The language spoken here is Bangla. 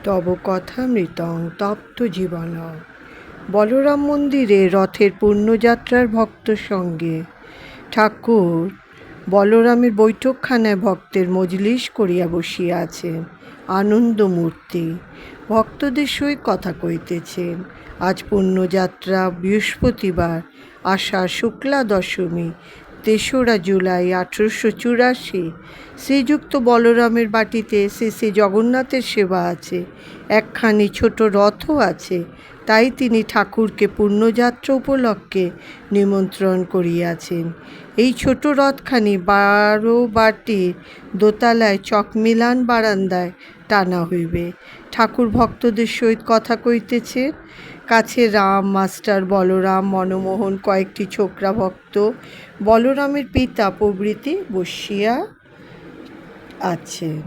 তব কথামৃতং তপ্ত জীবন। বলরাম মন্দিরে রথের পুণ্যযাত্রার ভক্ত সঙ্গে ঠাকুর বলরামের বৈঠকখানায় ভক্তের মজলিস করিয়া বসিয়া আছেন। আনন্দমূর্তি ভক্তদের সহিত কথা কইতেছেন। আজ পুণ্যযাত্রা, বৃহস্পতিবার, আষাঢ় শুক্লা দশমী, ৩রা জুলাই 1884। শ্রীযুক্ত বলরামের বাটিতে শ্রী শ্রী জগন্নাথের সেবা আছে, একখানি ছোট রথও আছে। তাই তিনি ঠাকুরকে পুণ্যযাত্রা উপলক্ষে নিমন্ত্রণ করিয়াছেন। এই ছোট রথখানি 12 বাটির দোতলায় চকমিলান বারান্দায় টানা হইবে। ঠাকুর ভক্তদের সহিত কথা কইতেছেন। কাছে রাম মাস্টার, বলরাম, মনমোহন, কয়েকটি ছোকরা ভক্ত, বলরামের পিতা প্রভৃতি বসিয়া আছেন।